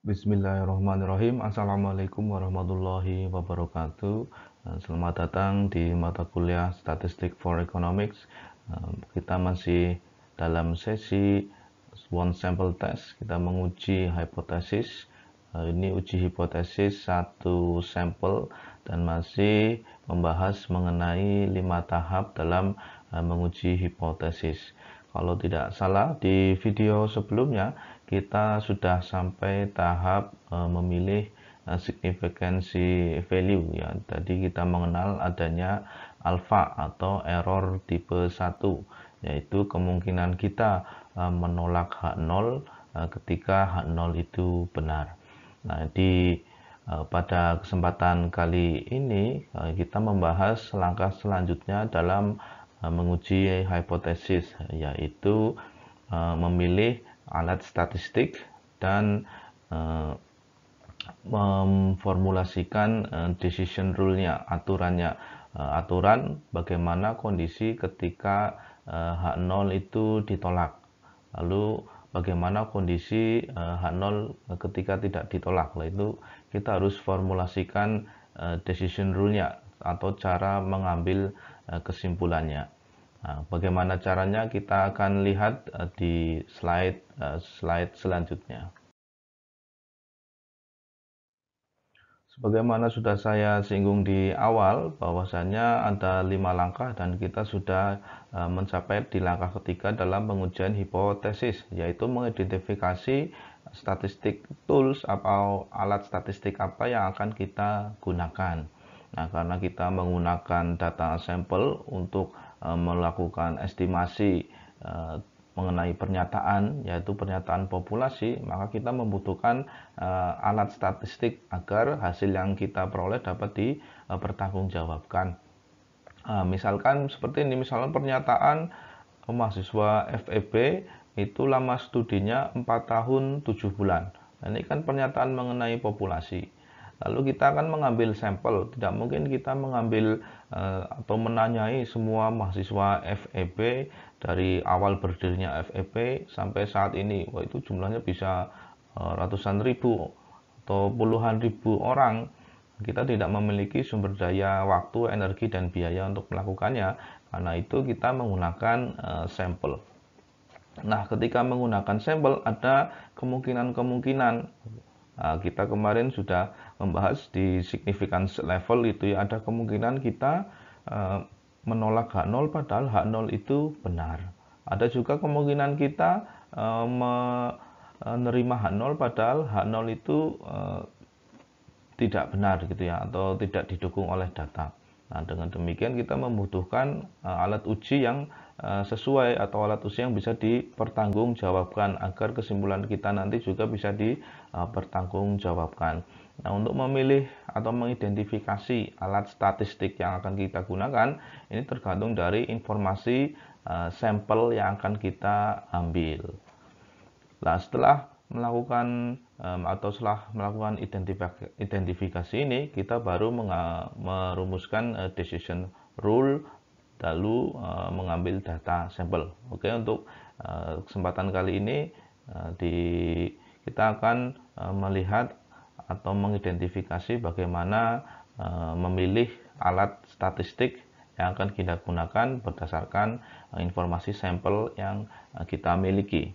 Bismillahirrahmanirrahim. Assalamualaikum warahmatullahi wabarakatuh. Selamat datang di mata kuliah Statistik for Economics. Kita masih dalam sesi one sample test. Kita menguji hipotesis. Ini uji hipotesis satu sampel dan masih membahas mengenai 5 tahap dalam menguji hipotesis. Kalau tidak salah, di video sebelumnya kita sudah sampai tahap memilih signifikansi value ya. Tadi kita mengenal adanya alfa atau error tipe 1, yaitu kemungkinan kita menolak H0 ketika H0 itu benar. Nah, pada kesempatan kali ini kita membahas langkah selanjutnya dalam menguji hipotesis, yaitu memilih alat statistik dan memformulasikan decision rule-nya, aturannya, aturan bagaimana kondisi ketika H0 itu ditolak, lalu bagaimana kondisi H0 ketika tidak ditolak. Lalu itu kita harus formulasikan decision rule-nya atau cara mengambil kesimpulannya. Nah, bagaimana caranya kita akan lihat di slide selanjutnya. Sebagaimana sudah saya singgung di awal, bahwasanya ada 5 langkah dan kita sudah mencapai di langkah ketiga dalam pengujian hipotesis, yaitu mengidentifikasi statistik tools atau alat statistik apa yang akan kita gunakan. Nah, karena kita menggunakan data sampel untuk melakukan estimasi mengenai pernyataan, yaitu pernyataan populasi, maka kita membutuhkan alat statistik agar hasil yang kita peroleh dapat dipertanggungjawabkan. Misalkan seperti ini, misalnya pernyataan mahasiswa FEB itu lama studinya 4 tahun 7 bulan. Nah, ini kan pernyataan mengenai populasi. Lalu kita akan mengambil sampel. Tidak mungkin kita mengambil atau menanyai semua mahasiswa FEB dari awal berdirinya FEB sampai saat ini. Wah, itu jumlahnya bisa ratusan ribu atau puluhan ribu orang. Kita tidak memiliki sumber daya, waktu, energi, dan biaya untuk melakukannya. Karena itu kita menggunakan sampel. Nah, ketika menggunakan sampel ada kemungkinan-kemungkinan. Nah, kita kemarin sudah membahas di significance level itu ya, ada kemungkinan kita menolak H0 padahal H0 itu benar. Ada juga kemungkinan kita menerima H0 padahal H0 itu tidak benar gitu ya, atau tidak didukung oleh data. Nah, dengan demikian kita membutuhkan alat uji yang sesuai atau alat uji yang bisa dipertanggungjawabkan agar kesimpulan kita nanti juga bisa dipertanggungjawabkan. Nah, untuk memilih atau mengidentifikasi alat statistik yang akan kita gunakan, ini tergantung dari informasi sampel yang akan kita ambil. Nah, setelah melakukan identifikasi ini, kita baru merumuskan decision rule, lalu mengambil data sampel. Oke, untuk kesempatan kali ini kita akan melihat atau mengidentifikasi bagaimana memilih alat statistik yang akan kita gunakan berdasarkan informasi sampel yang kita miliki.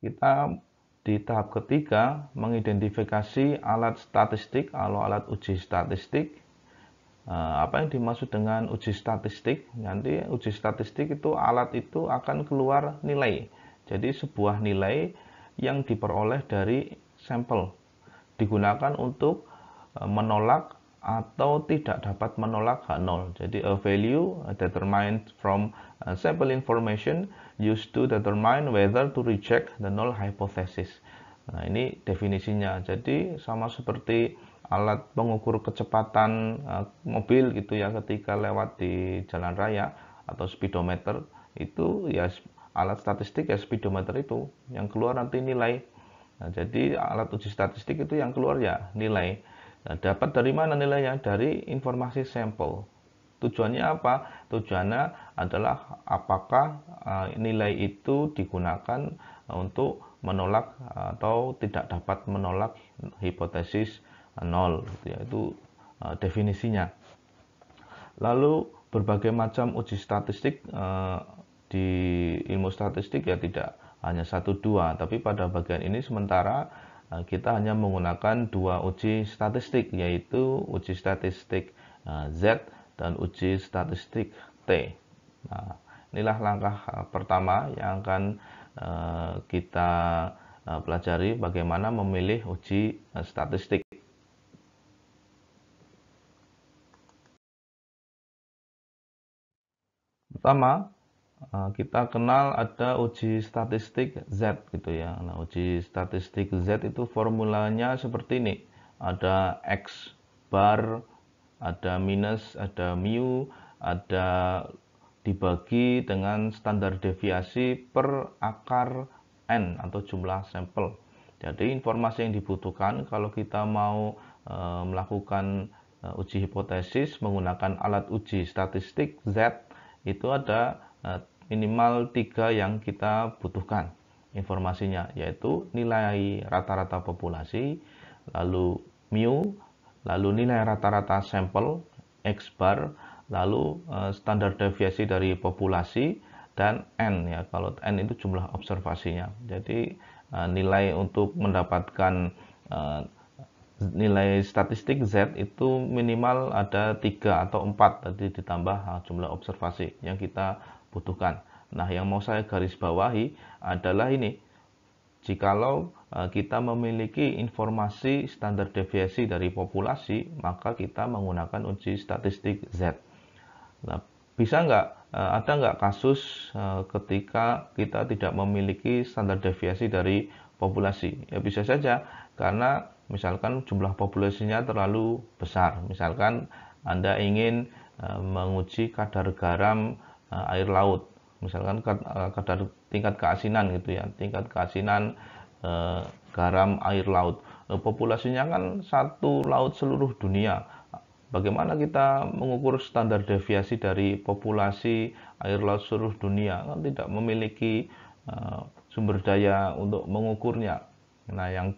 Kita di tahap ketiga mengidentifikasi alat statistik atau alat uji statistik. Apa yang dimaksud dengan uji statistik? Nanti uji statistik itu alat itu akan keluar nilai. Jadi sebuah nilai yang diperoleh dari sampel digunakan untuk menolak atau tidak dapat menolak H0. Jadi a value determined from sample information used to determine whether to reject the null hypothesis. Nah, ini definisinya. Jadi sama seperti alat pengukur kecepatan mobil gitu ya, ketika lewat di jalan raya atau speedometer, itu ya alat statistik ya speedometer itu yang keluar nanti nilai. Nah, jadi alat uji statistik itu yang keluar ya nilai. Nah, dapat dari mana nilainya? Dari informasi sampel. Tujuannya apa? Tujuannya adalah apakah nilai itu digunakan untuk menolak atau tidak dapat menolak hipotesis nol, gitu ya. Itu definisinya. Lalu berbagai macam uji statistik di ilmu statistik ya tidak hanya satu dua, tapi pada bagian ini sementara kita hanya menggunakan dua uji statistik, yaitu uji statistik Z dan uji statistik T. Nah, inilah langkah pertama yang akan kita pelajari bagaimana memilih uji statistik. Pertama, kita kenal ada uji statistik Z gitu ya. Nah, uji statistik Z itu formulanya seperti ini. Ada X bar, ada minus, ada mu, ada dibagi dengan standar deviasi per akar N atau jumlah sampel. Jadi informasi yang dibutuhkan kalau kita mau melakukan uji hipotesis menggunakan alat uji statistik Z itu ada minimal 3 yang kita butuhkan informasinya, yaitu nilai rata-rata populasi, lalu mu, lalu nilai rata-rata sampel X bar, lalu standar deviasi dari populasi, dan N ya. Kalau N itu jumlah observasinya. Jadi nilai untuk mendapatkan nilai statistik Z itu minimal ada 3 atau 4 tadi ditambah jumlah observasi yang kita butuhkan. Nah, yang mau saya garis bawahi adalah ini. Jikalau kita memiliki informasi standar deviasi dari populasi, maka kita menggunakan uji statistik Z. Nah, bisa nggak, ada nggak kasus ketika kita tidak memiliki standar deviasi dari populasi? Ya bisa saja, karena misalkan jumlah populasinya terlalu besar. Misalkan Anda ingin menguji kadar garam air laut, misalkan kadar tingkat keasinan gitu ya, tingkat keasinan garam air laut. Populasinya kan satu laut seluruh dunia. Bagaimana kita mengukur standar deviasi dari populasi air laut seluruh dunia? Kan tidak memiliki sumber daya untuk mengukurnya. Nah, yang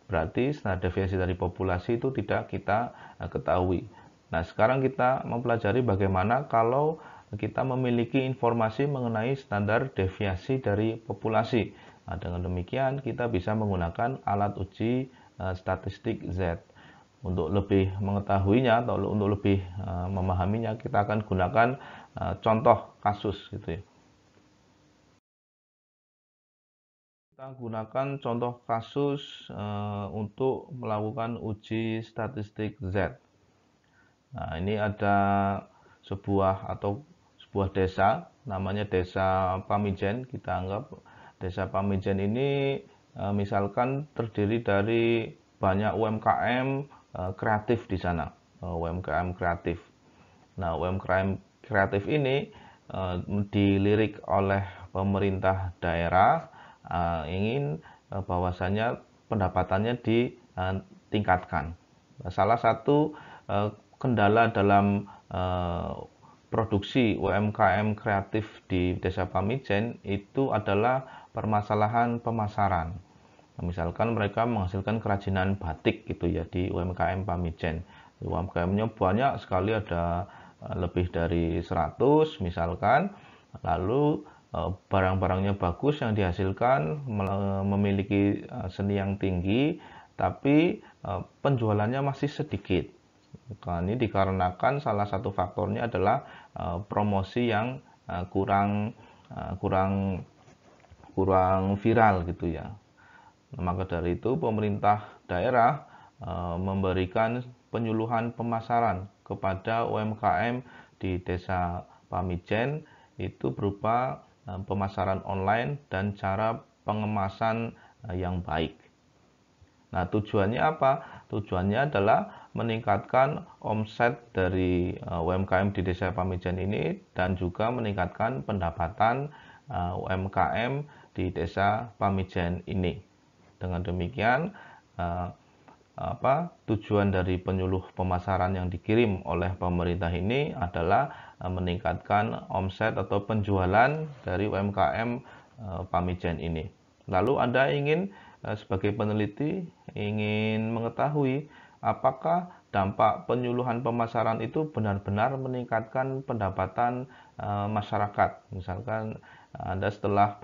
berarti standar deviasi dari populasi itu tidak kita ketahui. Nah, sekarang kita mempelajari bagaimana kalau kita memiliki informasi mengenai standar deviasi dari populasi. Nah, dengan demikian kita bisa menggunakan alat uji statistik Z. Untuk lebih mengetahuinya atau untuk lebih memahaminya, kita akan gunakan contoh kasus gitu ya. Kita gunakan contoh kasus untuk melakukan uji statistik Z. Nah, ini ada sebuah desa, namanya Desa Pamijen. Kita anggap Desa Pamijen ini misalkan terdiri dari banyak UMKM kreatif di sana, UMKM kreatif. Nah, UMKM kreatif ini dilirik oleh pemerintah daerah ingin bahwasannya pendapatannya ditingkatkan. Salah satu kendala dalam produksi UMKM kreatif di Desa Pamijen itu adalah permasalahan pemasaran. Misalkan mereka menghasilkan kerajinan batik gitu ya di UMKM Pamijen. UMKM-nya banyak sekali, ada lebih dari 100 misalkan. Lalu barang-barangnya bagus yang dihasilkan, memiliki seni yang tinggi, tapi penjualannya masih sedikit. Ini dikarenakan salah satu faktornya adalah promosi yang kurang viral gitu ya. Maka dari itu pemerintah daerah memberikan penyuluhan pemasaran kepada UMKM di Desa Pamijen itu berupa pemasaran online dan cara pengemasan yang baik. Nah, tujuannya apa? Tujuannya adalah meningkatkan omset dari UMKM di Desa Pamijen ini dan juga meningkatkan pendapatan UMKM di Desa Pamijen ini. Dengan demikian tujuan dari penyuluh pemasaran yang dikirim oleh pemerintah ini adalah meningkatkan omset atau penjualan dari UMKM Pamijen ini. Lalu Anda ingin sebagai peneliti ingin mengetahui apakah dampak penyuluhan pemasaran itu benar-benar meningkatkan pendapatan masyarakat. Misalkan Anda setelah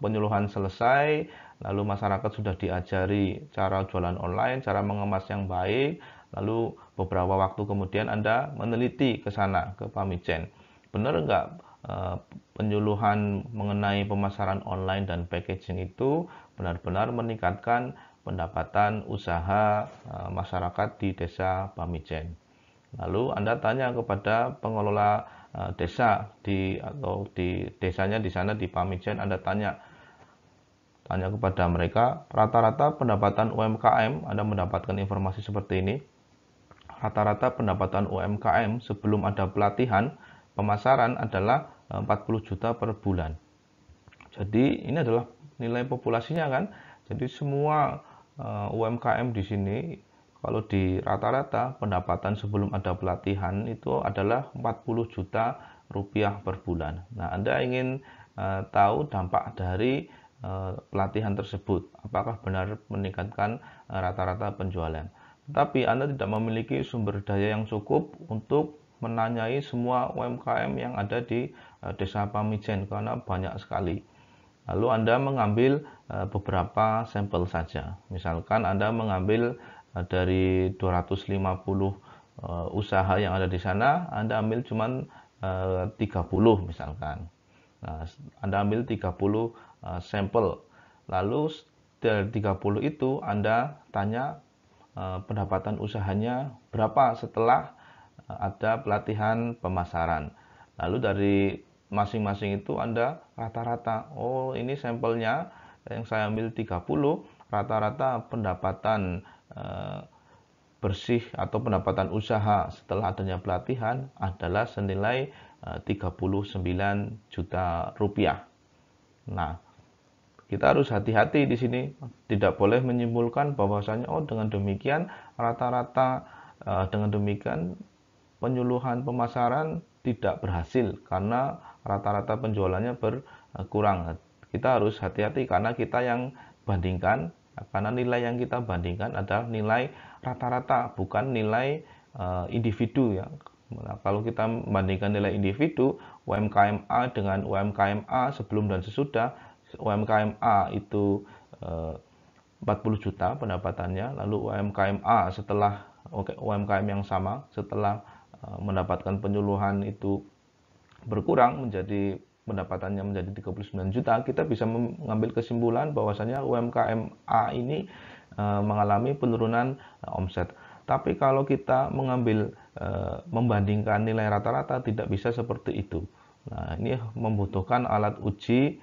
penyuluhan selesai, lalu masyarakat sudah diajari cara jualan online, cara mengemas yang baik, lalu beberapa waktu kemudian Anda meneliti ke sana, ke Pamijen. Benar enggak penyuluhan mengenai pemasaran online dan packaging itu benar-benar meningkatkan pendapatan usaha masyarakat di desa Pamijen. Lalu Anda tanya kepada pengelola desa di desanya di sana di Pamijen, Anda tanya kepada mereka rata-rata pendapatan UMKM, Anda mendapatkan informasi seperti ini. Rata-rata pendapatan UMKM sebelum ada pelatihan pemasaran adalah 40 juta per bulan. Jadi ini adalah nilai populasinya kan. Jadi semua UMKM di sini kalau di rata-rata pendapatan sebelum ada pelatihan itu adalah 40 juta rupiah per bulan. Nah, Anda ingin tahu dampak dari pelatihan tersebut, apakah benar meningkatkan rata-rata penjualan. Tetapi Anda tidak memiliki sumber daya yang cukup untuk menanyai semua UMKM yang ada di desa Pamijen karena banyak sekali. Lalu Anda mengambil beberapa sampel saja. Misalkan Anda mengambil dari 250 usaha yang ada di sana, Anda ambil cuma 30 misalkan. Nah, Anda ambil 30 sampel. Lalu dari 30 itu Anda tanya pendapatan usahanya berapa setelah ada pelatihan pemasaran. Lalu dari masing-masing itu Anda rata-rata, oh ini sampelnya yang saya ambil 30, rata-rata pendapatan bersih atau pendapatan usaha setelah adanya pelatihan adalah senilai 39 juta rupiah. Nah, kita harus hati-hati di sini, tidak boleh menyimpulkan bahwasanya oh dengan demikian rata-rata dengan demikian penyuluhan pemasaran tidak berhasil karena rata-rata penjualannya berkurang. Kita harus hati-hati karena kita yang bandingkan, karena nilai yang kita bandingkan adalah nilai rata-rata, bukan nilai individu ya. Nah, kalau kita membandingkan nilai individu UMKM A dengan UMKM A sebelum dan sesudah, UMKM A itu 40 juta pendapatannya, lalu UMKM A setelah UMKM yang sama setelah mendapatkan penyuluhan itu berkurang menjadi pendapatannya menjadi 39 juta, kita bisa mengambil kesimpulan bahwasanya UMKM A ini mengalami penurunan omset. Tapi kalau kita membandingkan nilai rata-rata tidak bisa seperti itu. Nah, ini membutuhkan alat uji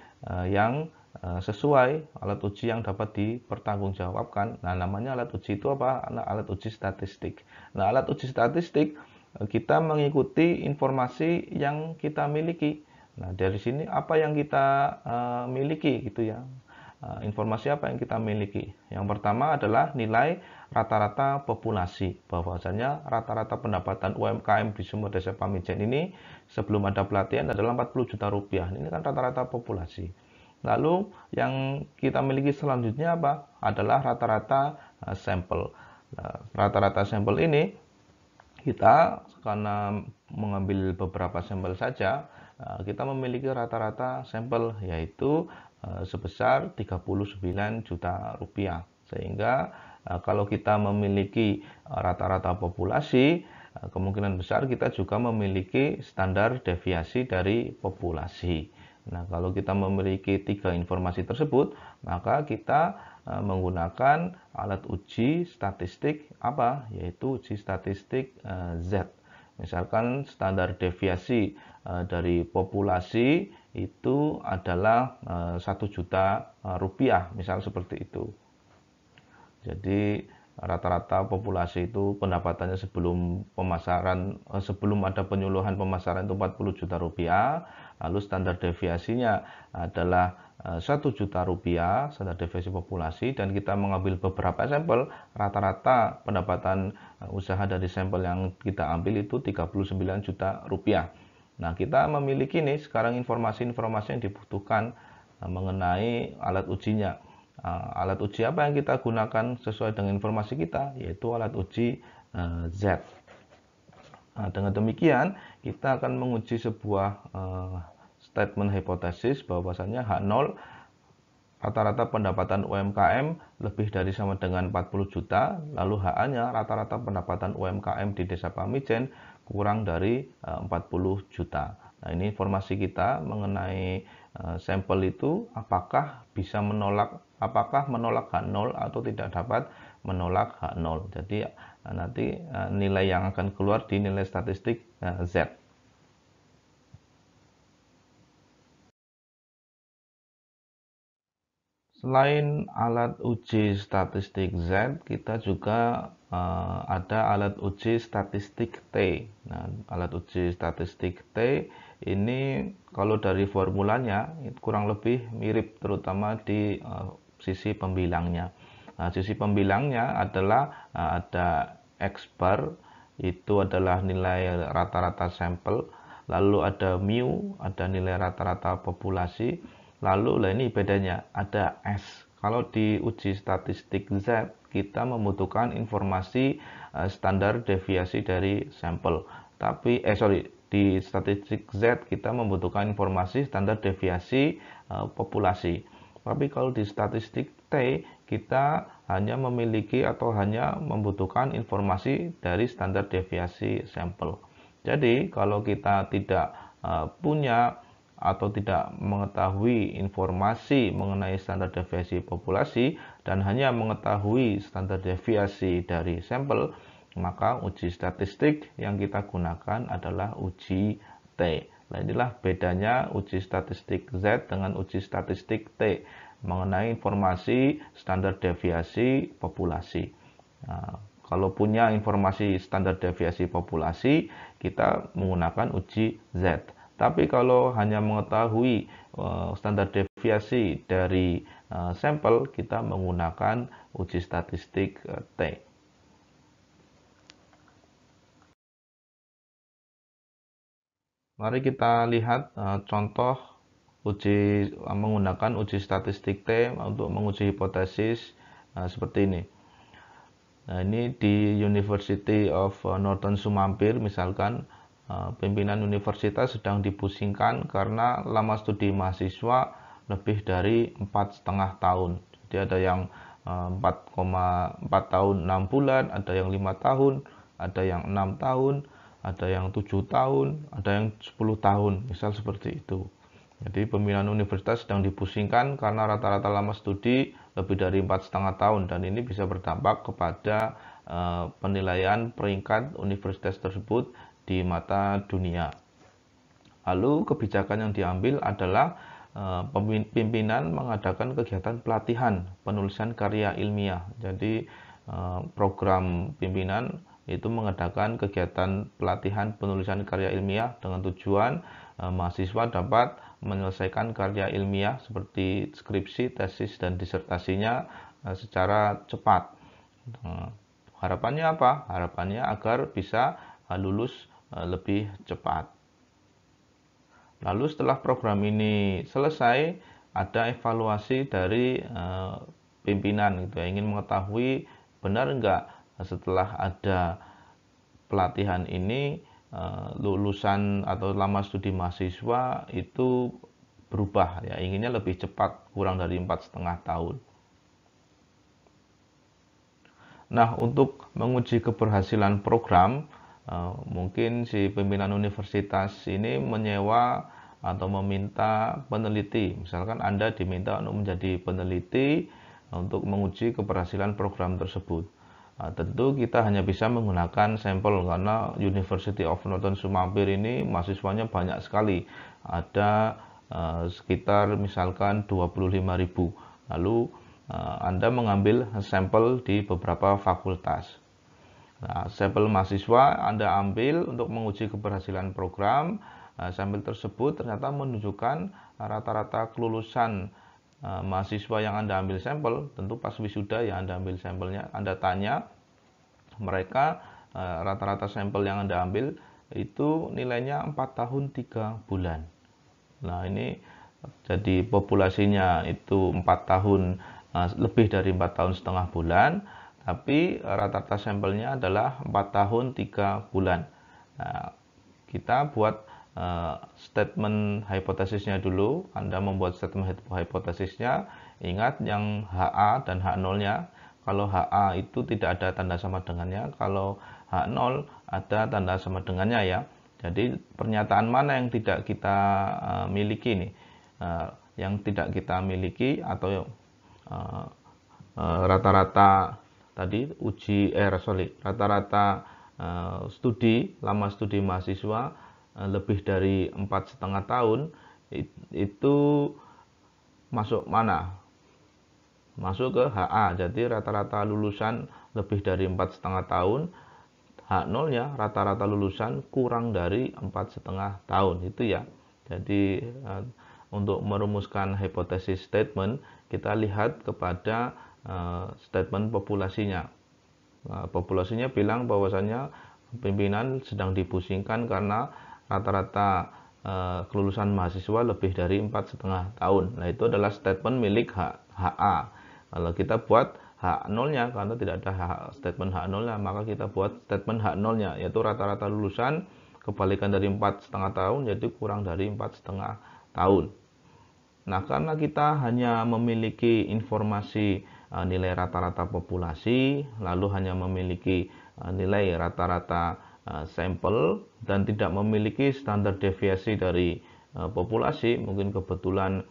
yang sesuai, alat uji yang dapat dipertanggungjawabkan. Nah, namanya alat uji itu apa? Alat uji statistik. Nah, alat uji statistik kita mengikuti informasi yang kita miliki. Nah, dari sini apa yang kita miliki gitu ya. Informasi apa yang kita miliki? Yang pertama adalah nilai rata-rata populasi. Bahwasanya rata-rata pendapatan UMKM di semua desa Pamijen ini sebelum ada pelatihan adalah 40 juta rupiah. Ini kan rata-rata populasi. Lalu yang kita miliki selanjutnya apa? Adalah rata-rata sampel. Rata-rata sampel ini kita karena mengambil beberapa sampel saja, kita memiliki rata-rata sampel yaitu sebesar 39 juta rupiah. Sehingga kalau kita memiliki rata-rata populasi, kemungkinan besar kita juga memiliki standar deviasi dari populasi. Nah, kalau kita memiliki 3 informasi tersebut, maka kita menggunakan alat uji statistik apa? Yaitu uji statistik Z. Misalkan standar deviasi dari populasi itu adalah 1 juta rupiah, misal seperti itu. Jadi rata-rata populasi itu pendapatannya sebelum pemasaran, sebelum ada penyuluhan pemasaran itu 40 juta rupiah, lalu standar deviasinya adalah Rp1 juta standar deviasi populasi, dan kita mengambil beberapa sampel, rata-rata pendapatan usaha dari sampel yang kita ambil itu Rp39 juta. Nah, kita memiliki nih sekarang informasi-informasi yang dibutuhkan mengenai alat ujinya. Alat uji apa yang kita gunakan sesuai dengan informasi kita, yaitu alat uji Z. Nah, dengan demikian kita akan menguji sebuah statement hipotesis bahwasanya H0 rata-rata pendapatan UMKM lebih dari sama dengan 40 juta, lalu HA-nya rata-rata pendapatan UMKM di Desa Pamijen kurang dari 40 juta. Nah, ini informasi kita mengenai sampel itu apakah menolak H0 atau tidak dapat menolak H0. Jadi nanti nilai yang akan keluar di nilai statistik Z. Selain alat uji statistik Z, kita juga ada alat uji statistik T. Nah, alat uji statistik T ini kalau dari formulanya kurang lebih mirip, terutama di sisi pembilangnya. Nah, sisi pembilangnya adalah ada X bar, itu adalah nilai rata-rata sampel, lalu ada mu, ada nilai rata-rata populasi, lalu ini bedanya ada S. Kalau di uji statistik Z kita membutuhkan informasi standar deviasi dari sampel, tapi di statistik Z kita membutuhkan informasi standar deviasi populasi. Tapi kalau di statistik T kita hanya memiliki atau hanya membutuhkan informasi dari standar deviasi sampel. Jadi kalau kita tidak punya atau tidak mengetahui informasi mengenai standar deviasi populasi dan hanya mengetahui standar deviasi dari sampel, maka uji statistik yang kita gunakan adalah uji T. Nah, inilah bedanya uji statistik Z dengan uji statistik T mengenai informasi standar deviasi populasi. Nah, kalau punya informasi standar deviasi populasi, kita menggunakan uji Z. Tapi kalau hanya mengetahui standar deviasi dari sampel, kita menggunakan uji statistik T. Mari kita lihat contoh menggunakan uji statistik T untuk menguji hipotesis seperti ini. Nah, ini di University of Northern Sumampir misalkan, pimpinan universitas sedang dipusingkan karena lama studi mahasiswa lebih dari 4,5 tahun. Jadi ada yang 4,4 tahun 6 bulan, ada yang 5 tahun, ada yang 6 tahun, ada yang 7 tahun, ada yang 10 tahun, misal seperti itu. Jadi pimpinan universitas sedang dipusingkan karena rata-rata lama studi lebih dari 4,5 tahun, dan ini bisa berdampak kepada penilaian peringkat universitas tersebut di mata dunia. Lalu kebijakan yang diambil adalah pimpinan mengadakan kegiatan pelatihan penulisan karya ilmiah. Jadi program pimpinan itu mengadakan kegiatan pelatihan penulisan karya ilmiah dengan tujuan mahasiswa dapat menyelesaikan karya ilmiah seperti skripsi, tesis, dan disertasinya secara cepat. Harapannya apa? Harapannya agar bisa lulus lebih cepat. Lalu setelah program ini selesai, ada evaluasi dari pimpinan gitu ya, ingin mengetahui benar enggak setelah ada pelatihan ini lulusan atau lama studi mahasiswa itu berubah ya, inginnya lebih cepat, kurang dari 4,5 tahun. Nah, untuk menguji keberhasilan program, mungkin si pimpinan universitas ini menyewa atau meminta peneliti. Misalkan Anda diminta untuk menjadi peneliti untuk menguji keberhasilan program tersebut. Nah, tentu kita hanya bisa menggunakan sampel karena University of Northern Sumampir ini mahasiswanya banyak sekali. Ada sekitar misalkan 25.000. Lalu Anda mengambil sampel di beberapa fakultas. Nah, sampel mahasiswa Anda ambil untuk menguji keberhasilan program. Sampel tersebut ternyata menunjukkan rata-rata kelulusan mahasiswa yang Anda ambil sampel, tentu pas wisuda yang Anda ambil sampelnya, Anda tanya mereka rata-rata sampel yang Anda ambil itu nilainya 4 tahun 3 bulan. Nah, ini jadi populasinya itu 4 tahun, lebih dari 4 tahun setengah bulan, tapi rata-rata sampelnya adalah 4 tahun 3 bulan. Nah, kita buat statement hipotesisnya dulu. Anda membuat statement hipotesisnya, ingat yang HA dan H0-nya. Kalau HA itu tidak ada tanda sama dengannya, kalau H0 ada tanda sama dengannya ya. Jadi pernyataan mana yang tidak kita miliki nih? Yang tidak kita miliki atau rata-rata tadi rata-rata lama studi mahasiswa lebih dari 4,5 tahun itu masuk mana? Masuk ke HA. Jadi rata-rata lulusan lebih dari 4,5 tahun, H0-nya rata-rata lulusan kurang dari 4,5 tahun itu ya. Jadi untuk merumuskan hipotesis statement, kita lihat kepada statement populasinya. Populasinya bilang bahwasanya pimpinan sedang dipusingkan karena rata-rata kelulusan mahasiswa lebih dari 4,5 tahun. Nah, itu adalah statement milik HA. Kalau kita buat H0-nya, karena tidak ada statement H0-nya, maka kita buat statement H0-nya, yaitu rata-rata lulusan kebalikan dari 4,5 tahun, yaitu kurang dari 4,5 tahun. Nah, karena kita hanya memiliki informasi nilai rata-rata populasi, lalu hanya memiliki nilai rata-rata sampel dan tidak memiliki standar deviasi dari populasi, mungkin kebetulan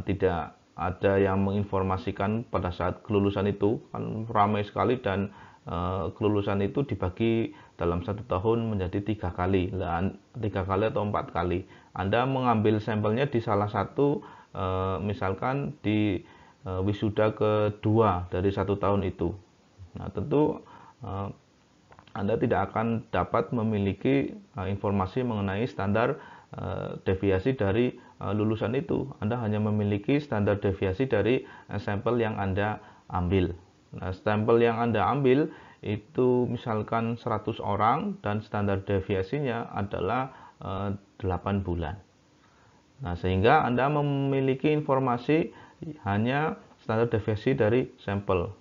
tidak ada yang menginformasikan pada saat kelulusan itu, kan ramai sekali dan kelulusan itu dibagi dalam 1 tahun menjadi 3 kali, 3 kali atau 4 kali. Anda mengambil sampelnya di salah satu, misalkan di wisuda kedua dari 1 tahun itu. Nah, tentu Anda tidak akan dapat memiliki informasi mengenai standar deviasi dari lulusan itu. Anda hanya memiliki standar deviasi dari sampel yang Anda ambil. Nah, sampel yang Anda ambil itu misalkan 100 orang dan standar deviasinya adalah 8 bulan. Nah, sehingga Anda memiliki informasi hanya standar deviasi dari sampel.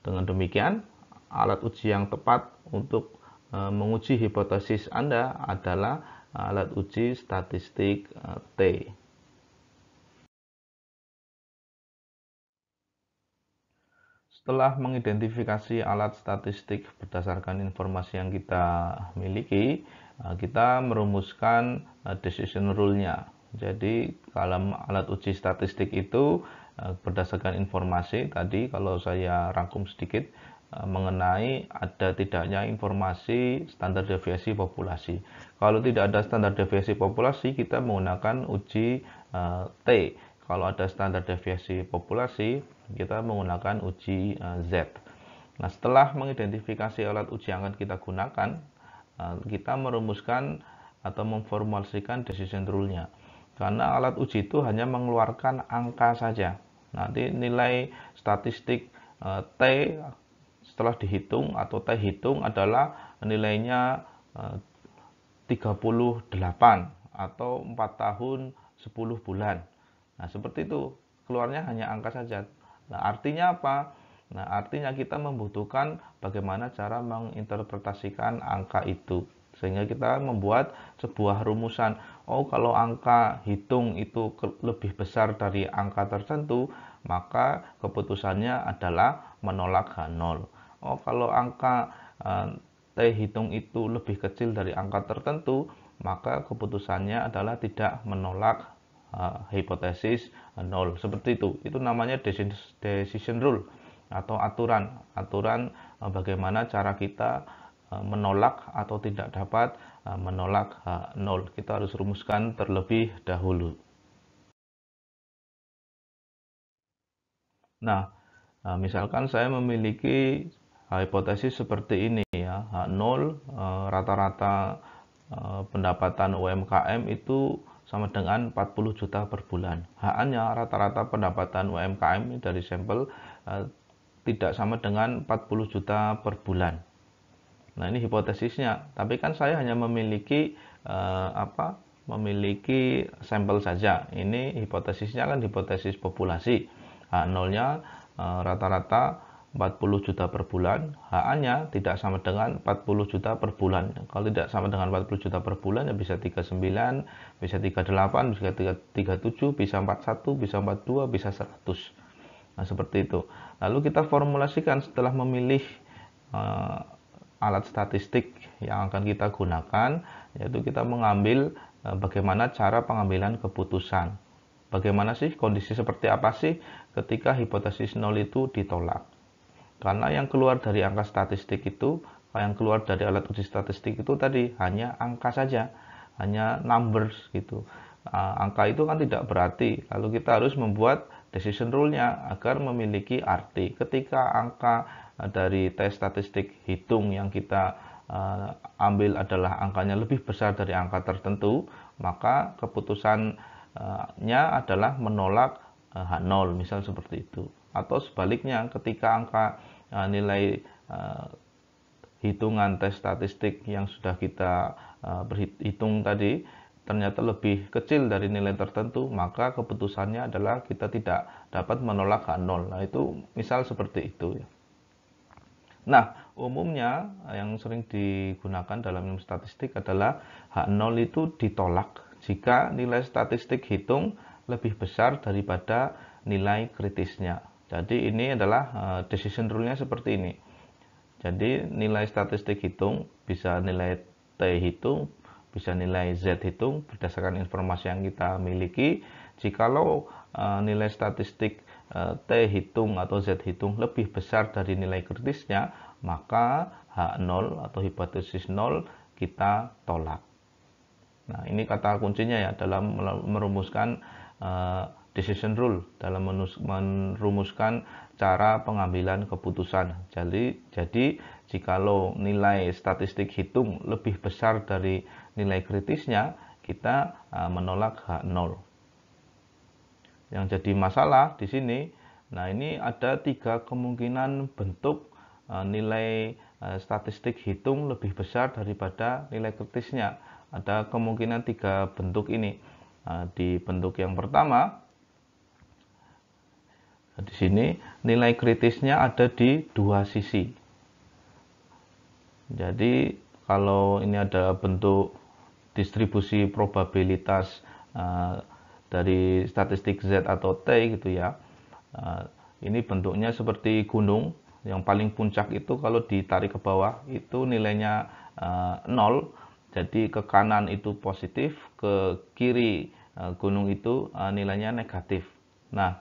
Dengan demikian, alat uji yang tepat untuk menguji hipotesis Anda adalah alat uji statistik T. Setelah mengidentifikasi alat statistik berdasarkan informasi yang kita miliki, kita merumuskan decision rule-nya. Jadi, dalam alat uji statistik itu berdasarkan informasi tadi, kalau saya rangkum sedikit mengenai ada tidaknya informasi standar deviasi populasi. Kalau tidak ada standar deviasi populasi, kita menggunakan uji T. Kalau ada standar deviasi populasi, kita menggunakan uji Z. Nah, setelah mengidentifikasi alat uji yang akan kita gunakan, kita merumuskan atau memformulasikan decision rule-nya. Karena alat uji itu hanya mengeluarkan angka saja. Nanti nilai statistik T setelah dihitung atau T hitung adalah nilainya 38 atau 4 tahun 10 bulan. Nah, seperti itu. Keluarnya hanya angka saja. Nah, artinya apa? Nah, artinya kita membutuhkan bagaimana cara menginterpretasikan angka itu. Sehingga kita membuat sebuah rumusan. Oh, kalau angka hitung itu lebih besar dari angka tertentu, maka keputusannya adalah menolak H0. Oh, kalau angka T hitung itu lebih kecil dari angka tertentu, maka keputusannya adalah tidak menolak hipotesis 0. Seperti itu namanya decision rule atau aturan bagaimana cara kita menolak atau tidak dapat menolak 0. Kita harus rumuskan terlebih dahulu. Nah, misalkan saya memiliki hipotesis seperti ini ya, H0 rata-rata pendapatan UMKM itu sama dengan 40 juta per bulan. HA-nya rata-rata pendapatan UMKM ini dari sampel tidak sama dengan 40 juta per bulan. Nah, ini hipotesisnya. Tapi kan saya hanya memiliki memiliki sampel saja. Ini hipotesisnya kan hipotesis populasi. H0-nya rata-rata 40 juta per bulan, HA-nya tidak sama dengan 40 juta per bulan. Kalau tidak sama dengan 40 juta per bulan, ya bisa 39, bisa 38, bisa 37, bisa 41, bisa 42, bisa 100. Nah, seperti itu. Lalu kita formulasikan setelah memilih alat statistik yang akan kita gunakan, yaitu kita mengambil bagaimana cara pengambilan keputusan. Bagaimana sih, kondisi seperti apa sih ketika hipotesis 0 itu ditolak. Karena yang keluar dari angka statistik itu, yang keluar dari alat uji statistik itu tadi hanya angka saja, hanya numbers gitu. Angka itu kan tidak berarti, lalu kita harus membuat decision rule-nya agar memiliki arti. Ketika angka dari tes statistik hitung yang kita ambil adalah angkanya lebih besar dari angka tertentu, maka keputusannya adalah menolak H0, misal seperti itu. Atau sebaliknya, ketika angka nilai hitungan tes statistik yang sudah kita berhitung tadi ternyata lebih kecil dari nilai tertentu, maka keputusannya adalah kita tidak dapat menolak H0. Nah, itu misal seperti itu ya. Nah, umumnya yang sering digunakan dalam ilmu statistik adalah H0 itu ditolak jika nilai statistik hitung lebih besar daripada nilai kritisnya. Jadi ini adalah decision rule-nya seperti ini. Jadi nilai statistik hitung bisa nilai T hitung, bisa nilai Z hitung berdasarkan informasi yang kita miliki. Jikalau nilai statistik T hitung atau Z hitung lebih besar dari nilai kritisnya, maka H0 atau hipotesis 0 kita tolak. Nah, ini kata kuncinya ya dalam merumuskan decision rule, dalam merumuskan cara pengambilan keputusan. Jadi jikalau nilai statistik hitung lebih besar dari nilai kritisnya, kita menolak H0. Yang jadi masalah di sini, nah ini ada 3 kemungkinan bentuk nilai statistik hitung lebih besar daripada nilai kritisnya. Ada kemungkinan 3 bentuk ini. Di bentuk yang pertama, di sini nilai kritisnya ada di 2 sisi. Jadi kalau ini ada bentuk distribusi probabilitas dari statistik Z atau T gitu ya. Ini bentuknya seperti gunung, yang paling puncak itu kalau ditarik ke bawah itu nilainya 0. Jadi ke kanan itu positif, ke kiri gunung itu nilainya negatif. Nah,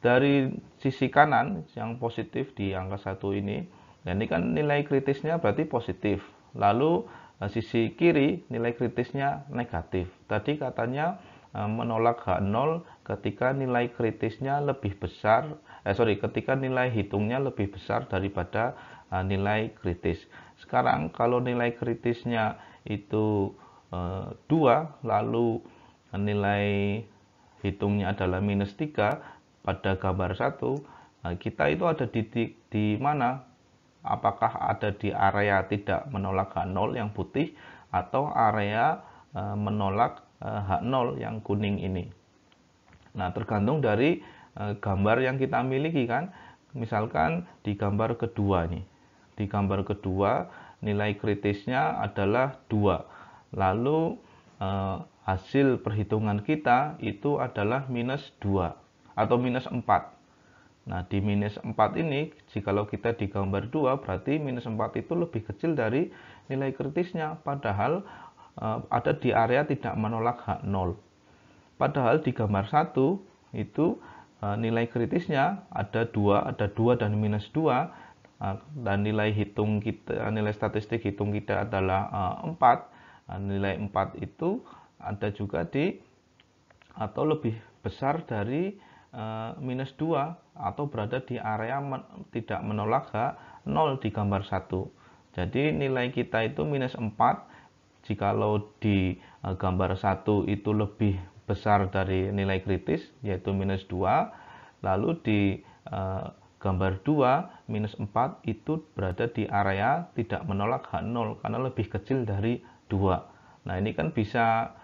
dari sisi kanan yang positif di angka 1 ini, nah ini kan nilai kritisnya berarti positif. Lalu sisi kiri nilai kritisnya negatif. Tadi katanya menolak H0 ketika nilai kritisnya lebih besar, ketika nilai hitungnya lebih besar daripada nilai kritis. Sekarang kalau nilai kritisnya itu 2, lalu nilai hitungnya adalah -3, pada gambar 1, kita itu ada di mana? Apakah ada di area tidak menolak H0 yang putih atau area menolak H0 yang kuning ini? Nah, tergantung dari gambar yang kita miliki kan. Misalkan di gambar kedua nih. Di gambar kedua nilai kritisnya adalah 2. Lalu hasil perhitungan kita itu adalah -2 atau -4. Nah, di -4 ini, jikalau kita di gambar 2, berarti -4 itu lebih kecil dari nilai kritisnya, padahal ada di area tidak menolak H0. Padahal di gambar 1, itu nilai kritisnya ada 2 dan -2, dan nilai hitung kita, nilai statistik hitung kita adalah 4. Nilai 4 itu ada juga di atau lebih besar dari -2 atau berada di area tidak menolak H0 di gambar 1. Jadi nilai kita itu -4 jikalau di gambar 1 itu lebih besar dari nilai kritis, yaitu minus 2, lalu di gambar 2 minus 4 itu berada di area tidak menolak H0 karena lebih kecil dari 2. Nah, ini kan bisa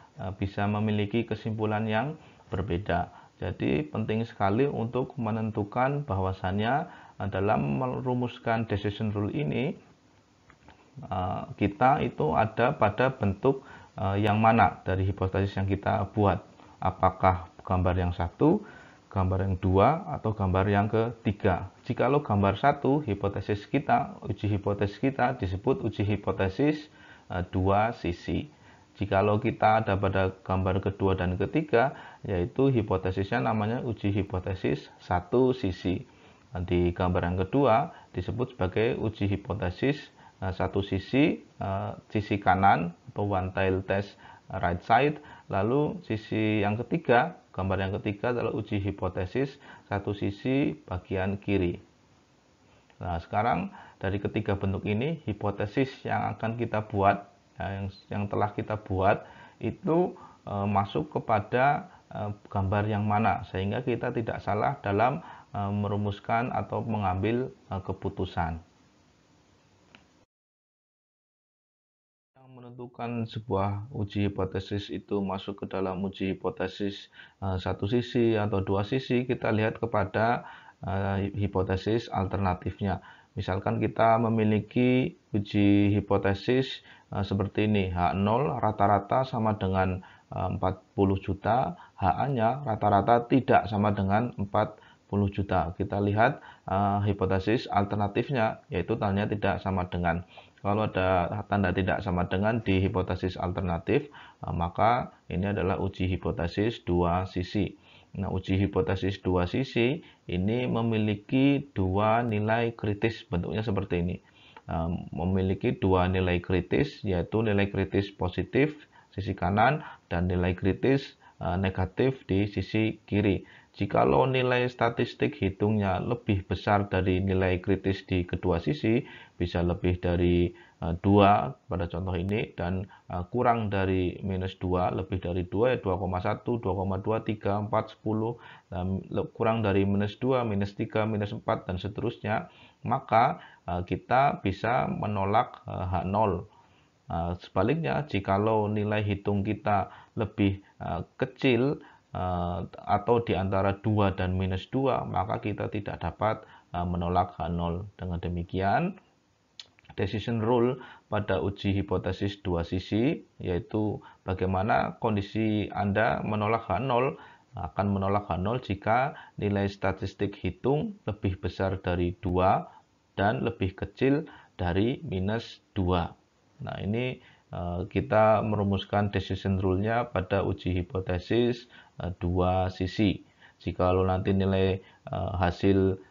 memiliki kesimpulan yang berbeda. Jadi penting sekali untuk menentukan bahwasannya dalam merumuskan decision rule ini kita itu ada pada bentuk yang mana dari hipotesis yang kita buat. Apakah gambar yang satu, gambar yang dua, atau gambar yang ketiga. Jikalau gambar satu, hipotesis kita, uji hipotesis kita disebut uji hipotesis dua sisi. Jikalau kita ada pada gambar kedua dan ketiga, yaitu hipotesisnya namanya uji hipotesis satu sisi. Di gambar yang kedua disebut sebagai uji hipotesis satu sisi, sisi kanan atau one tail test right side. Lalu sisi yang ketiga, gambar yang ketiga adalah uji hipotesis satu sisi bagian kiri. Nah, sekarang dari ketiga bentuk ini, hipotesis yang akan kita buat, yang telah kita buat itu masuk kepada gambar yang mana, sehingga kita tidak salah dalam merumuskan atau mengambil keputusan. Menentukan sebuah uji hipotesis itu masuk ke dalam uji hipotesis satu sisi atau dua sisi, kita lihat kepada hipotesis alternatifnya. Misalkan kita memiliki uji hipotesis seperti ini, H0 rata-rata sama dengan 40 juta, HA-nya rata-rata tidak sama dengan 40 juta. Kita lihat hipotesis alternatifnya, yaitu tandanya tidak sama dengan. Kalau ada tanda tidak sama dengan di hipotesis alternatif, maka ini adalah uji hipotesis dua sisi. Nah, uji hipotesis dua sisi ini memiliki dua nilai kritis, bentuknya seperti ini. Memiliki dua nilai kritis, yaitu nilai kritis positif sisi kanan dan nilai kritis negatif di sisi kiri. Jikalau nilai statistik hitungnya lebih besar dari nilai kritis di kedua sisi, bisa lebih dari 2 pada contoh ini, dan kurang dari minus 2, lebih dari 2 ya 2,1, 2,2, 3, 4, 10, kurang dari minus 2, minus 3, minus 4, dan seterusnya, maka kita bisa menolak H0. Sebaliknya, jikalau nilai hitung kita lebih kecil atau di antara 2 dan minus 2, maka kita tidak dapat menolak H0. Dengan demikian, decision rule pada uji hipotesis dua sisi, yaitu bagaimana kondisi Anda menolak H0, akan menolak H0 jika nilai statistik hitung lebih besar dari 2 dan lebih kecil dari minus 2. Nah, ini kita merumuskan decision rule-nya pada uji hipotesis dua sisi. Jikalau nanti nilai hasil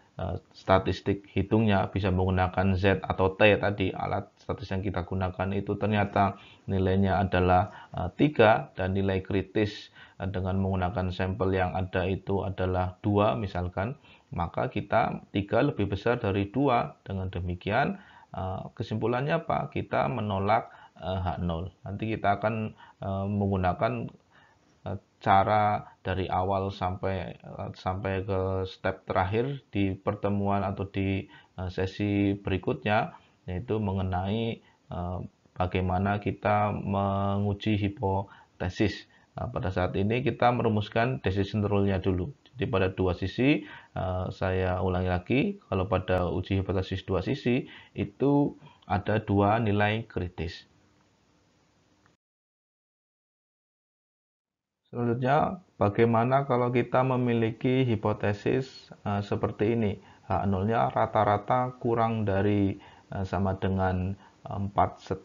statistik hitungnya bisa menggunakan Z atau T tadi, alat statistik yang kita gunakan itu ternyata nilainya adalah 3 dan nilai kritis dengan menggunakan sampel yang ada itu adalah 2 misalkan, maka kita 3 lebih besar dari 2. Dengan demikian kesimpulannya apa? Kita menolak H0. Nanti kita akan menggunakan cara dari awal sampai ke step terakhir di pertemuan atau di sesi berikutnya, yaitu mengenai bagaimana kita menguji hipotesis. Nah, pada saat ini kita merumuskan decision rule-nya dulu. Jadi pada dua sisi, saya ulangi lagi, kalau pada uji hipotesis dua sisi itu ada dua nilai kritis. Selanjutnya, bagaimana kalau kita memiliki hipotesis seperti ini? H0-nya rata-rata kurang dari sama dengan 4,5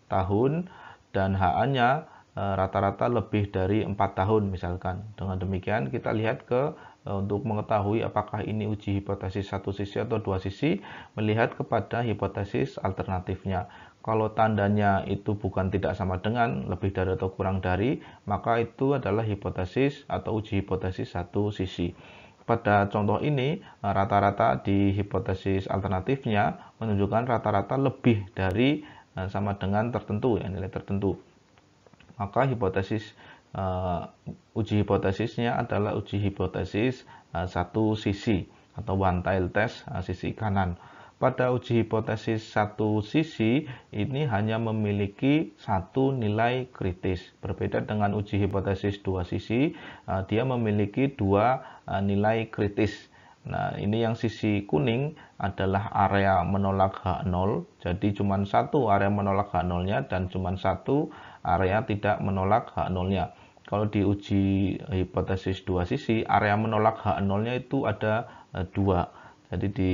tahun dan HA-nya rata-rata lebih dari 4 tahun misalkan. Dengan demikian kita lihat untuk mengetahui apakah ini uji hipotesis satu sisi atau dua sisi, melihat kepada hipotesis alternatifnya. Kalau tandanya itu bukan tidak sama dengan, lebih dari atau kurang dari, maka itu adalah hipotesis atau uji hipotesis satu sisi. Pada contoh ini, rata-rata di hipotesis alternatifnya menunjukkan rata-rata lebih dari sama dengan tertentu, ya, nilai tertentu. maka uji hipotesisnya adalah uji hipotesis satu sisi atau one tail test sisi kanan. Pada uji hipotesis satu sisi ini hanya memiliki satu nilai kritis. Berbeda dengan uji hipotesis dua sisi, dia memiliki dua nilai kritis. Nah, ini yang sisi kuning adalah area menolak H0. Jadi cuma satu area menolak H0-nya dan cuma satu area tidak menolak H0-nya. Kalau di uji hipotesis dua sisi, area menolak H0-nya itu ada dua. Jadi di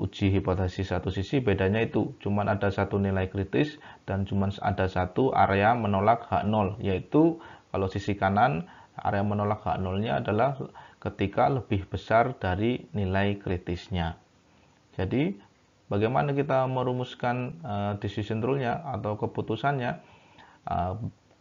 uji hipotesis satu sisi bedanya itu cuma ada satu nilai kritis dan cuma ada satu area menolak H0, yaitu kalau sisi kanan area menolak H0-nya adalah ketika lebih besar dari nilai kritisnya. Jadi bagaimana kita merumuskan decision rule-nya atau keputusannya?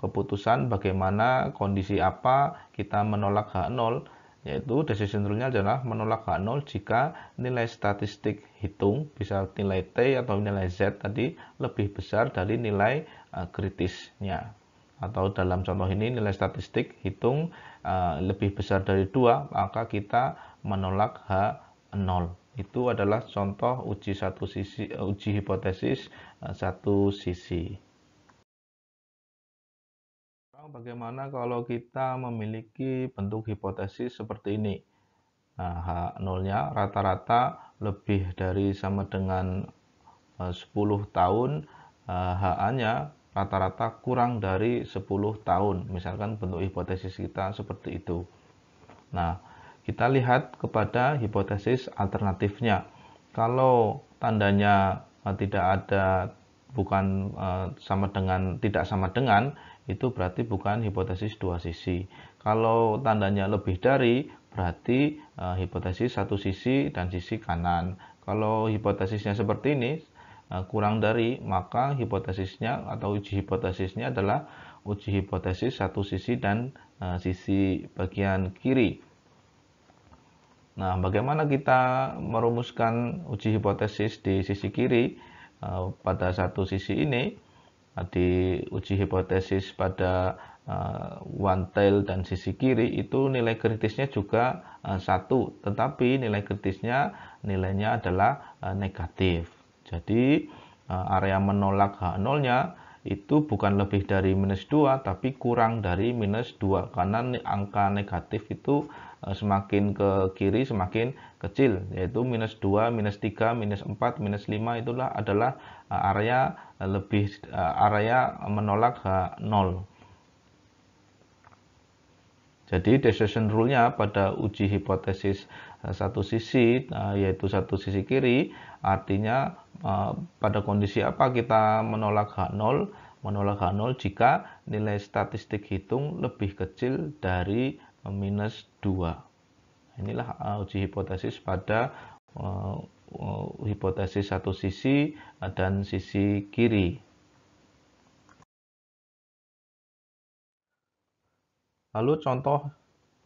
Keputusan bagaimana kondisi apa kita menolak H0, yaitu decision rule-nya adalah menolak H0 jika nilai statistik hitung, bisa nilai T atau nilai Z tadi, lebih besar dari nilai kritisnya. Atau dalam contoh ini nilai statistik hitung lebih besar dari 2, maka kita menolak H0. Itu adalah contoh uji hipotesis satu sisi. Bagaimana kalau kita memiliki bentuk hipotesis seperti ini? Nah, H0-nya rata-rata lebih dari sama dengan 10 tahun, HA-nya rata-rata kurang dari 10 tahun. Misalkan bentuk hipotesis kita seperti itu. Nah, kita lihat kepada hipotesis alternatifnya. Kalau tandanya tidak ada, bukan tidak sama dengan, itu berarti bukan hipotesis dua sisi. Kalau tandanya lebih dari, berarti hipotesis satu sisi dan sisi kanan. Kalau hipotesisnya seperti ini, kurang dari, maka hipotesisnya atau uji hipotesisnya adalah uji hipotesis satu sisi dan sisi bagian kiri. Nah, bagaimana kita merumuskan uji hipotesis di sisi kiri pada satu sisi ini? Di uji hipotesis pada one tail dan sisi kiri itu nilai kritisnya juga 1, tetapi nilai kritisnya nilainya adalah negatif. Jadi area menolak H0-nya itu bukan lebih dari -2 tapi kurang dari -2, karena angka negatif itu semakin ke kiri semakin kecil, yaitu -2, -3, -4, -5 itulah adalah area menolak H0. Jadi decision rule-nya pada uji hipotesis satu sisi, yaitu satu sisi kiri, artinya pada kondisi apa kita menolak H0? Menolak H0 jika nilai statistik hitung lebih kecil dari -2. Inilah uji hipotesis pada hipotesis satu sisi dan sisi kiri. Lalu contoh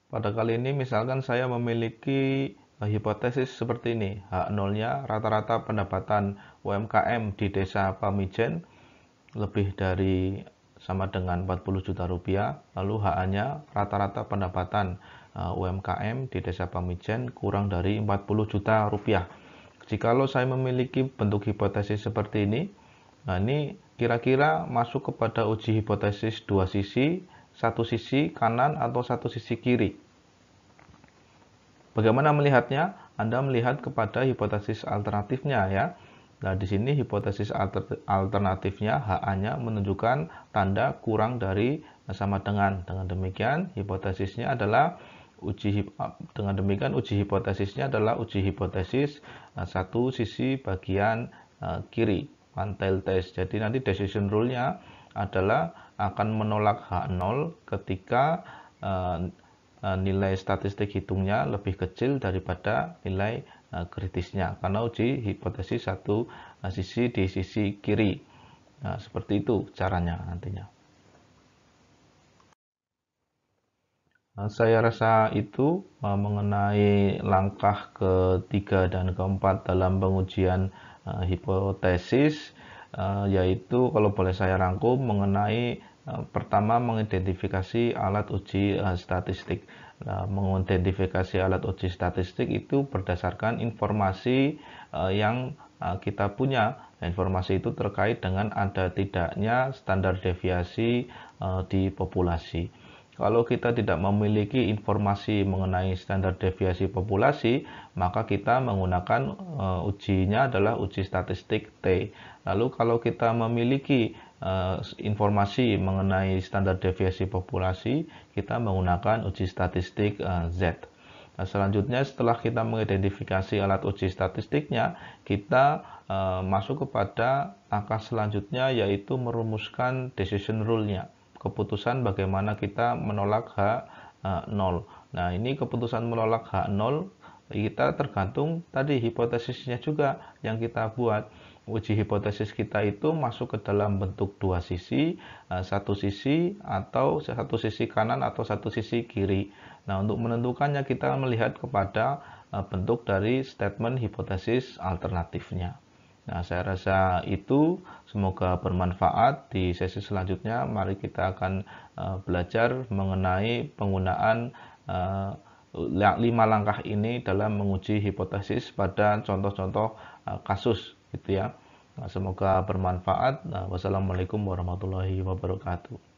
pada kali ini misalkan saya memiliki hipotesis seperti ini. H0-nya rata-rata pendapatan UMKM di desa Pamijen lebih dari sama dengan 40 juta rupiah. Lalu HA-nya rata-rata pendapatan UMKM di desa Pamijen kurang dari 40 juta rupiah. Jikalau saya memiliki bentuk hipotesis seperti ini, nah ini kira-kira masuk kepada uji hipotesis dua sisi, satu sisi kanan atau satu sisi kiri. Bagaimana melihatnya? Anda melihat kepada hipotesis alternatifnya ya. Nah, di sini hipotesis alternatifnya HA-nya menunjukkan tanda kurang dari sama dengan. Dengan demikian hipotesisnya adalah uji hipotesis satu sisi bagian kiri, one tail test. Jadi nanti decision rule-nya adalah akan menolak H0 ketika nilai statistik hitungnya lebih kecil daripada nilai kritisnya, karena uji hipotesis satu sisi di sisi kiri. Nah, seperti itu caranya nantinya. Saya rasa itu mengenai langkah ketiga dan keempat dalam pengujian hipotesis, yaitu kalau boleh saya rangkum mengenai Pertama, mengidentifikasi alat uji statistik. Nah, mengidentifikasi alat uji statistik itu berdasarkan informasi yang kita punya. Informasi itu terkait dengan ada tidaknya standar deviasi di populasi. Kalau kita tidak memiliki informasi mengenai standar deviasi populasi, maka kita menggunakan ujinya adalah uji statistik T. Lalu kalau kita memiliki informasi mengenai standar deviasi populasi, kita menggunakan uji statistik Z. Nah, selanjutnya setelah kita mengidentifikasi alat uji statistiknya, kita masuk kepada langkah selanjutnya, yaitu merumuskan decision rule-nya, keputusan bagaimana kita menolak H0. Nah, ini keputusan menolak H0 kita tergantung tadi hipotesisnya juga yang kita buat. Uji hipotesis kita itu masuk ke dalam bentuk dua sisi, satu sisi atau satu sisi kanan atau satu sisi kiri. Nah, untuk menentukannya kita melihat kepada bentuk dari statement hipotesis alternatifnya. Nah, saya rasa itu semoga bermanfaat. Di sesi selanjutnya, mari kita akan belajar mengenai penggunaan 5 langkah ini dalam menguji hipotesis pada contoh-contoh kasus, gitu ya. Nah, semoga bermanfaat. Wassalamualaikum warahmatullahi wabarakatuh.